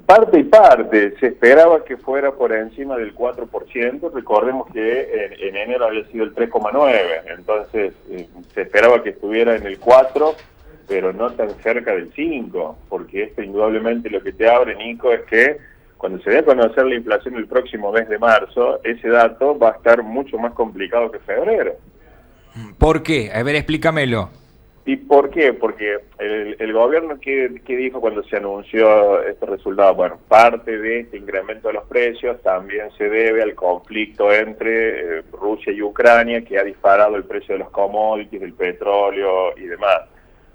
Parte y parte. Se esperaba que fuera por encima del 4%. Recordemos que en enero había sido el 3,9%. Entonces se esperaba que estuviera en el 4%, pero no tan cerca del 5%, porque esto indudablemente lo que te abre, Nico, es que cuando se dé a conocer la inflación el próximo mes de marzo, ese dato va a estar mucho más complicado que febrero. ¿Por qué? A ver, explícamelo. ¿Y por qué? Porque el gobierno, ¿qué dijo cuando se anunció este resultado? Bueno, parte de este incremento de los precios también se debe al conflicto entre Rusia y Ucrania, que ha disparado el precio de los commodities, del petróleo y demás.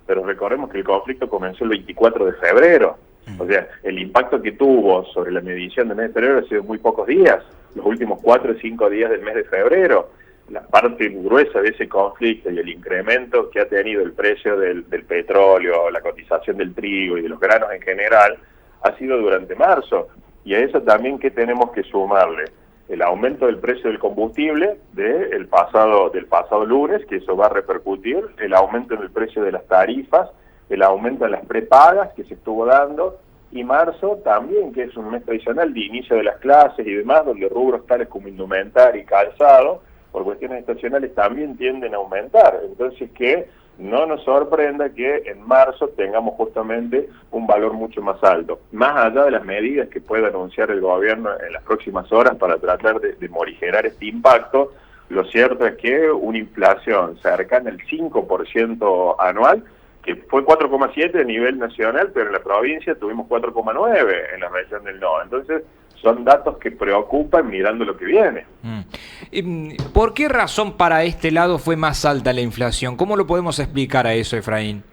Pero recordemos que el conflicto comenzó el 24 de febrero. O sea, el impacto que tuvo sobre la medición del mes de febrero ha sido muy pocos días, los últimos 4 o 5 días del mes de febrero. La parte gruesa de ese conflicto y el incremento que ha tenido el precio del petróleo, la cotización del trigo y de los granos en general, ha sido durante marzo. Y a eso también, ¿qué tenemos que sumarle? El aumento del precio del combustible del pasado lunes, que eso va a repercutir, el aumento en el precio de las tarifas, el aumento en las prepagas que se estuvo dando, y marzo también, que es un mes tradicional de inicio de las clases y demás, donde rubros tales como indumentaria y calzado, por cuestiones estacionales, también tienden a aumentar. Entonces, que no nos sorprenda que en marzo tengamos justamente un valor mucho más alto. Más allá de las medidas que pueda anunciar el gobierno en las próximas horas para tratar de morigerar este impacto, lo cierto es que una inflación cercana al 5% anual, que fue 4,7 a nivel nacional, pero en la provincia tuvimos 4,9 en la región del NOA. Entonces, son datos que preocupan mirando lo que viene. ¿Por qué razón para este lado fue más alta la inflación? ¿Cómo lo podemos explicar a eso, Efraín?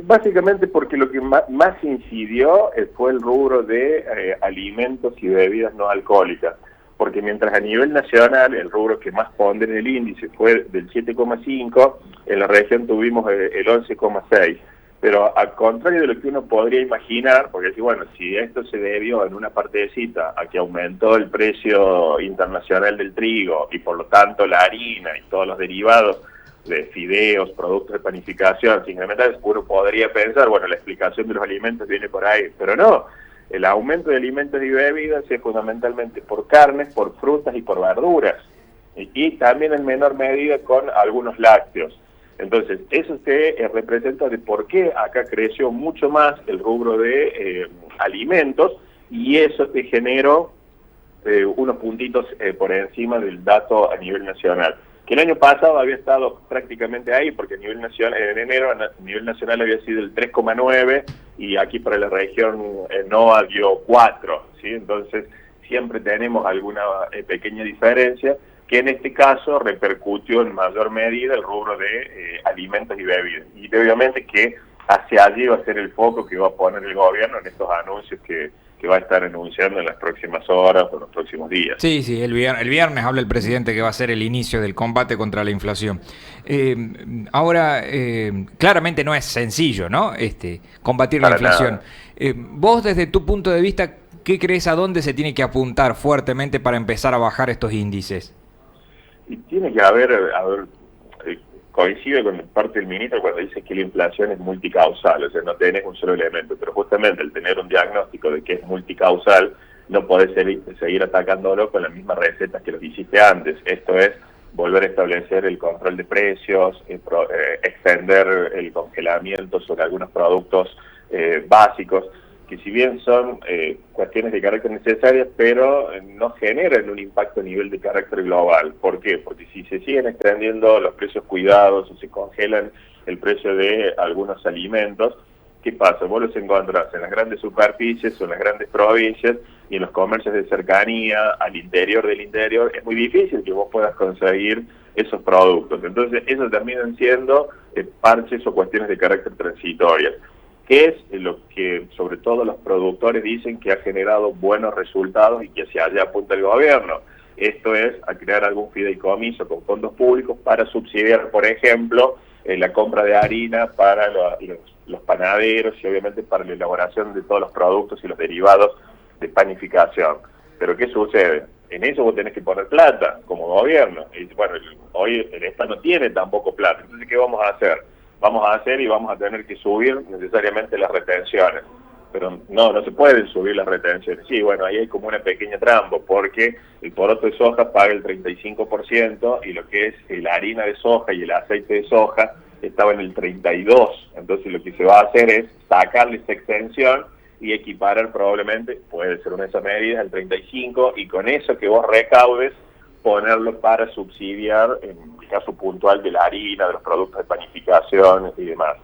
Básicamente porque lo que más incidió fue el rubro de alimentos y bebidas no alcohólicas. Porque mientras a nivel nacional el rubro que más pondera en el índice fue del 7,5, en la región tuvimos el 11,6. Pero al contrario de lo que uno podría imaginar, porque bueno, si esto se debió en una partecita a que aumentó el precio internacional del trigo y por lo tanto la harina y todos los derivados de fideos, productos de panificación, se incrementaron, uno podría pensar, bueno, la explicación de los alimentos viene por ahí, pero no. El aumento de alimentos y bebidas es fundamentalmente por carnes, por frutas y por verduras, y también en menor medida con algunos lácteos. Entonces, eso te representa de por qué acá creció mucho más el rubro de alimentos, y eso te generó unos puntitos por encima del dato a nivel nacional. Que el año pasado había estado prácticamente ahí, porque a nivel nacional, en enero a nivel nacional había sido el 3,9 y aquí para la región NOA dio 4, ¿sí? Entonces siempre tenemos alguna pequeña diferencia, que en este caso repercutió en mayor medida el rubro de alimentos y bebidas. Y obviamente que hacia allí va a ser el foco que va a poner el gobierno en estos anuncios que va a estar anunciando en las próximas horas o en los próximos días. Sí, el viernes habla el presidente que va a ser el inicio del combate contra la inflación. Ahora, claramente no es sencillo, ¿no? Combatir la Para inflación. nada. Vos, desde tu punto de vista, ¿qué crees a dónde se tiene que apuntar fuertemente para empezar a bajar estos índices? Y tiene que haber, coincide con parte del ministro cuando dice que la inflación es multicausal, o sea, no tenés un solo elemento, pero justamente el tener un diagnóstico de que es multicausal, no podés seguir atacándolo con las mismas recetas que lo hiciste antes. Esto es volver a establecer el control de precios, extender el congelamiento sobre algunos productos básicos, que si bien son cuestiones de carácter necesarias, pero no generan un impacto a nivel de carácter global. ¿Por qué? Porque si se siguen extendiendo los precios cuidados o se congelan el precio de algunos alimentos, ¿qué pasa? Vos los encontrás en las grandes superficies o en las grandes provincias y en los comercios de cercanía, al interior del interior, es muy difícil que vos puedas conseguir esos productos. Entonces, eso terminan siendo parches o cuestiones de carácter transitorias, que es lo que sobre todo los productores dicen que ha generado buenos resultados y que hacia allá apunta el gobierno. Esto es a crear algún fideicomiso con fondos públicos para subsidiar, por ejemplo, la compra de harina para los panaderos y obviamente para la elaboración de todos los productos y los derivados de panificación. Pero ¿qué sucede? En eso vos tenés que poner plata como gobierno. Y bueno, hoy el Estado no tiene tampoco plata. Entonces, ¿qué vamos a hacer? Vamos a tener que subir necesariamente las retenciones. pero no se pueden subir las retenciones. Sí, bueno, ahí hay como una pequeña trampa, porque el poroto de soja paga el 35% y lo que es la harina de soja y el aceite de soja estaba en el 32%. Entonces lo que se va a hacer es sacarle esa extensión y equiparar probablemente, puede ser una de esas medidas, al 35%, y con eso que vos recaudes, ponerlo para subsidiar, en el caso puntual de la harina, de los productos de panificación y demás.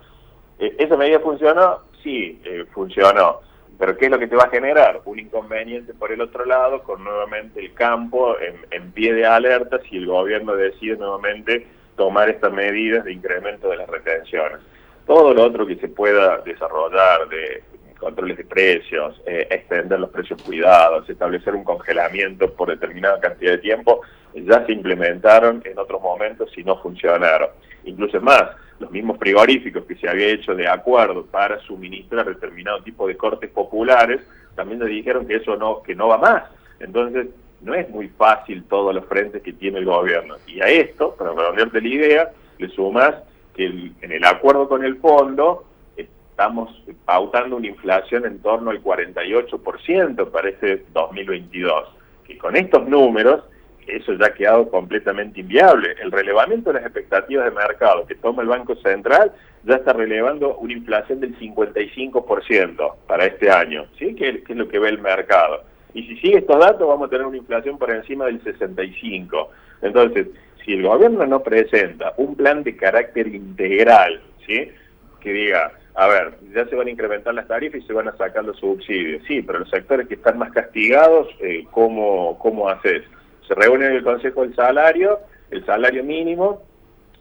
¿Esa medida funcionó? Sí, funcionó. Pero ¿qué es lo que te va a generar? Un inconveniente por el otro lado, con nuevamente el campo en pie de alerta si el gobierno decide nuevamente tomar estas medidas de incremento de las retenciones. Todo lo otro que se pueda desarrollar de controles de precios, extender los precios cuidados, establecer un congelamiento por determinada cantidad de tiempo, ya se implementaron en otros momentos y no funcionaron. Incluso más, los mismos frigoríficos que se había hecho de acuerdo para suministrar determinado tipo de cortes populares, también le dijeron que eso que no va más. Entonces, no es muy fácil todos los frentes que tiene el gobierno. Y a esto, para redondearte la idea, le sumas que en el acuerdo con el fondo estamos pautando una inflación en torno al 48% para este 2022, que con estos números, eso ya ha quedado completamente inviable. El relevamiento de las expectativas de mercado que toma el Banco Central ya está relevando una inflación del 55% para este año, ¿sí? Que es lo que ve el mercado. Y si sigue estos datos, vamos a tener una inflación por encima del 65%. Entonces, si el gobierno no presenta un plan de carácter integral, ¿sí? Que diga, a ver, ya se van a incrementar las tarifas y se van a sacar los subsidios. Sí, pero los sectores que están más castigados, ¿cómo haces? Se reúne en el Consejo del Salario, el salario mínimo,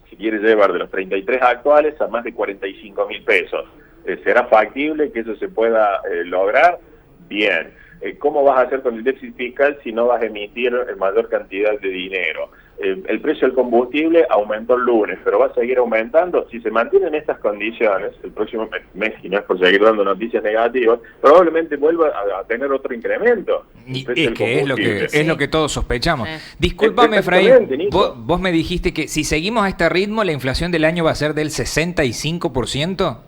si quiere llevar de los 33 actuales a más de 45.000 pesos. ¿Será factible que eso se pueda lograr? Bien. ¿Cómo vas a hacer con el déficit fiscal si no vas a emitir mayor cantidad de dinero? El precio del combustible aumentó el lunes, pero va a seguir aumentando. Si se mantienen estas condiciones, el próximo mes, y no es por seguir dando noticias negativas, probablemente vuelva a tener otro incremento. Y que es lo que todos sospechamos. Discúlpame, Efraín, vos me dijiste que si seguimos a este ritmo, la inflación del año va a ser del 65%.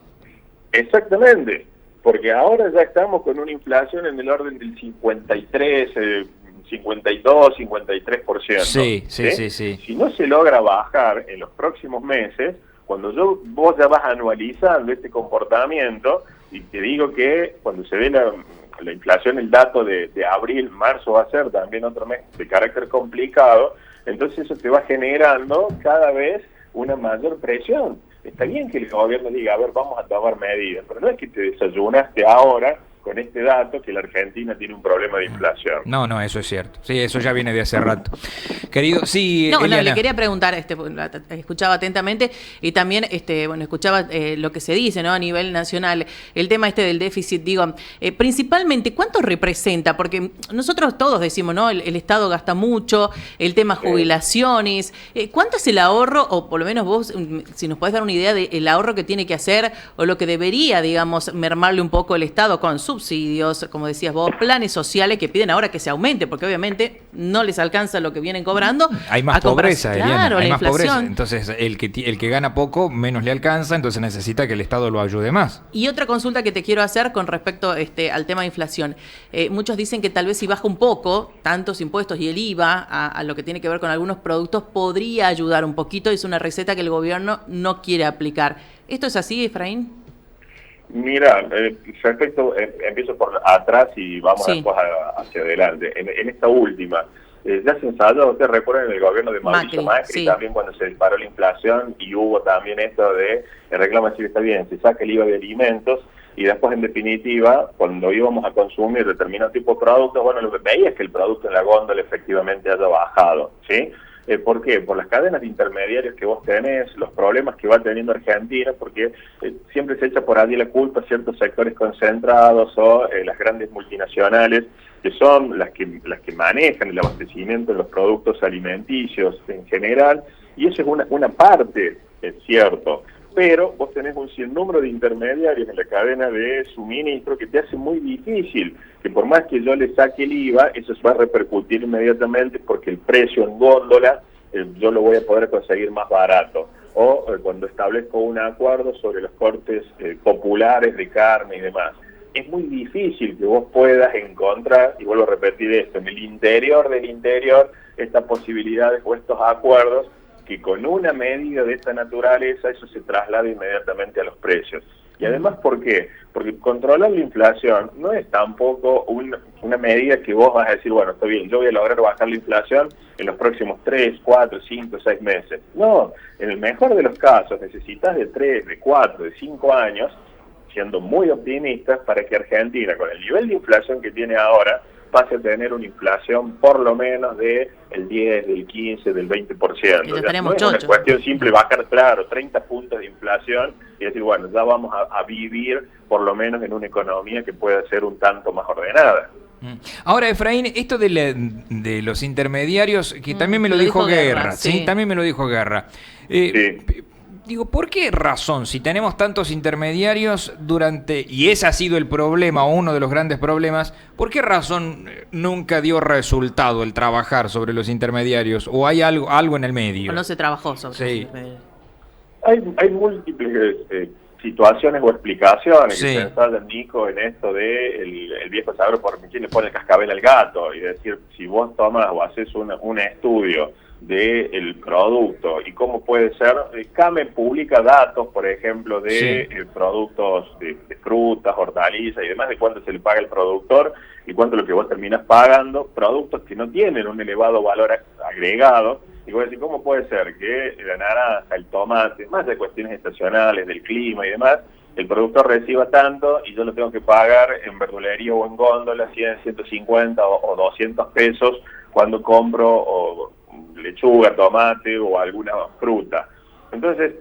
Exactamente, porque ahora ya estamos con una inflación en el orden del 53, 52, 53%. Sí. Si no se logra bajar en los próximos meses, cuando vos ya vas anualizando este comportamiento, y te digo que cuando se ve la inflación, el dato de abril, marzo va a ser también otro mes de carácter complicado, entonces eso te va generando cada vez una mayor presión. Está bien que el gobierno diga, a ver, vamos a tomar medidas, pero no es que te desayunaste ahora con este dato que la Argentina tiene un problema de inflación. No, eso es cierto. Sí, eso ya viene de hace rato. Querido, sí, No, le quería preguntar, escuchaba atentamente y también, escuchaba lo que se dice, ¿no? A nivel nacional, el tema del déficit, digo, principalmente, ¿cuánto representa? Porque nosotros todos decimos, ¿no? El Estado gasta mucho, el tema jubilaciones, ¿cuánto es el ahorro? O por lo menos vos, si nos podés dar una idea del ahorro que tiene que hacer o lo que debería, digamos, mermarle un poco el Estado con subsidios, como decías vos, planes sociales que piden ahora que se aumente, porque obviamente no les alcanza lo que vienen cobrando. Hay más pobreza, claro, hay la más pobreza. inflación. Entonces, el que gana poco, menos le alcanza, entonces necesita que el Estado lo ayude más. Y otra consulta que te quiero hacer con respecto al tema de inflación. Muchos dicen que tal vez si baja un poco, tantos impuestos y el IVA, a lo que tiene que ver con algunos productos, podría ayudar un poquito. Es una receta que el gobierno no quiere aplicar. ¿Esto es así, Efraín? Mira, respecto, empiezo por atrás y vamos después hacia adelante. En esta última, ya se ensayó, ustedes recuerdan el gobierno de Mauricio Macri sí. También cuando se disparó la inflación y hubo también esto de, el reclamo decir, está bien, se saca el IVA de alimentos y después en definitiva, cuando íbamos a consumir determinado tipo de productos, bueno, lo que veía es que el producto en la góndola efectivamente haya bajado, ¿sí? ¿Por qué? Por las cadenas de intermediarios que vos tenés, los problemas que va teniendo Argentina, porque siempre se echa por allí la culpa a ciertos sectores concentrados o las grandes multinacionales, que son las que manejan el abastecimiento de los productos alimenticios en general, y eso es una parte, es cierto, pero vos tenés un sinnúmero de intermediarios en la cadena de suministro que te hace muy difícil, que por más que yo le saque el IVA, eso se va a repercutir inmediatamente porque el precio en góndola yo lo voy a poder conseguir más barato. O cuando establezco un acuerdo sobre los cortes populares de carne y demás. es muy difícil que vos puedas encontrar, y vuelvo a repetir esto, en el interior del interior, estas posibilidades o estos acuerdos que con una medida de esta naturaleza eso se traslada inmediatamente a los precios. Y además, ¿por qué? Porque controlar la inflación no es tampoco una medida que vos vas a decir, bueno, está bien, yo voy a lograr bajar la inflación en los próximos 3, 4, 5, 6 meses. No, en el mejor de los casos necesitas de 3, de 4, de 5 años, siendo muy optimistas, para que Argentina, con el nivel de inflación que tiene ahora, pase a tener una inflación por lo menos del 10, del 15, del 20%. Ya no es una cuestión simple bajar, claro, 30 puntos de inflación y decir, bueno, ya vamos a vivir por lo menos en una economía que pueda ser un tanto más ordenada. Ahora, Efraín, esto de los intermediarios, que también me lo dijo Guerra, ¿sí? También me lo dijo Guerra. Sí. Digo, ¿por qué razón, si tenemos tantos intermediarios y ese ha sido el problema, o uno de los grandes problemas, ¿por qué razón nunca dio resultado el trabajar sobre los intermediarios? ¿O hay algo en el medio? O no se trabajó sobre sí. los intermediarios. Hay múltiples situaciones o explicaciones sí. que se ensayan, Nico, en esto de el viejo saber por quién le pone el cascabel al gato, y decir, si vos tomas o haces un estudio del producto y cómo puede ser, CAME publica datos, por ejemplo, de productos de frutas, hortalizas y demás, de cuánto se le paga al productor y cuánto es lo que vos terminás pagando, productos que no tienen un elevado valor agregado. Y vos decís, ¿cómo puede ser que la naranja, el tomate, más de cuestiones estacionales, del clima y demás, el productor reciba tanto y yo lo tengo que pagar en verdulería o en góndola 100, 150 o 200 pesos cuando compro lechuga, tomate o alguna fruta? Entonces,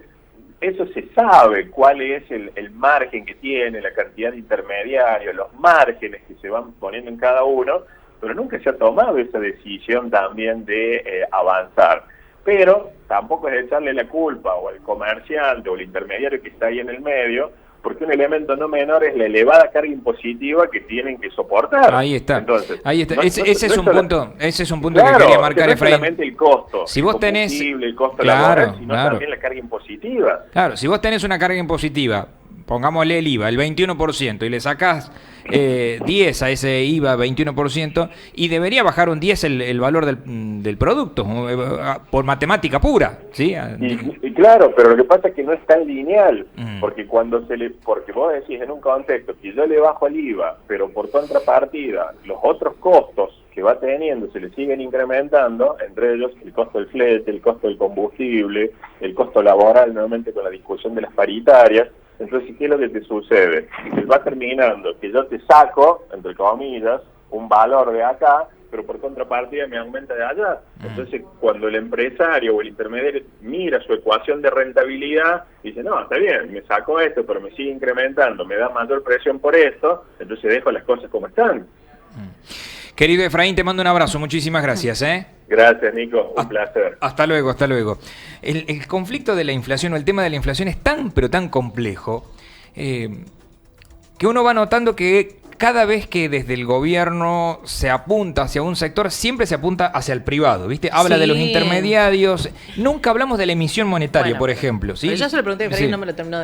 eso se sabe, cuál es el margen que tiene, la cantidad de intermediarios, los márgenes que se van poniendo en cada uno, pero nunca se ha tomado esa decisión también de avanzar. Pero tampoco es echarle la culpa o al comerciante o al intermediario que está ahí en el medio, porque un elemento no menor es la elevada carga impositiva que tienen que soportar. Ahí está. Entonces, ese es un punto claro, que quería marcar, Efraín. No solamente el costo, si vos tenés el costo laboral, sino también la carga impositiva. Claro, si vos tenés una carga impositiva, pongámosle el IVA, el 21%, y le sacás 10 a ese IVA 21%, y debería bajar un 10 el valor del producto, por matemática pura, ¿sí? Y claro, pero lo que pasa es que no es tan lineal, porque porque vos decís en un contexto que yo le bajo el IVA, pero por contrapartida, los otros costos que va teniendo se le siguen incrementando, entre ellos el costo del flete, el costo del combustible, el costo laboral, nuevamente con la discusión de las paritarias. Entonces, ¿qué es lo que te sucede? Que va terminando que yo te saco, entre comillas, un valor de acá, pero por contrapartida me aumenta de allá. Entonces, cuando el empresario o el intermediario mira su ecuación de rentabilidad, dice, no, está bien, me saco esto, pero me sigue incrementando, me da mayor presión por esto, entonces dejo las cosas como están. Querido Efraín, te mando un abrazo, muchísimas gracias. Gracias, Nico, un placer. Hasta luego, hasta luego. El conflicto de la inflación o el tema de la inflación es tan, pero tan complejo, que uno va notando que cada vez que desde el gobierno se apunta hacia un sector, siempre se apunta hacia el privado, ¿viste? Habla de los intermediarios, nunca hablamos de la emisión monetaria, por ejemplo, ¿sí? Yo se lo pregunté a Efraín, no me lo terminó de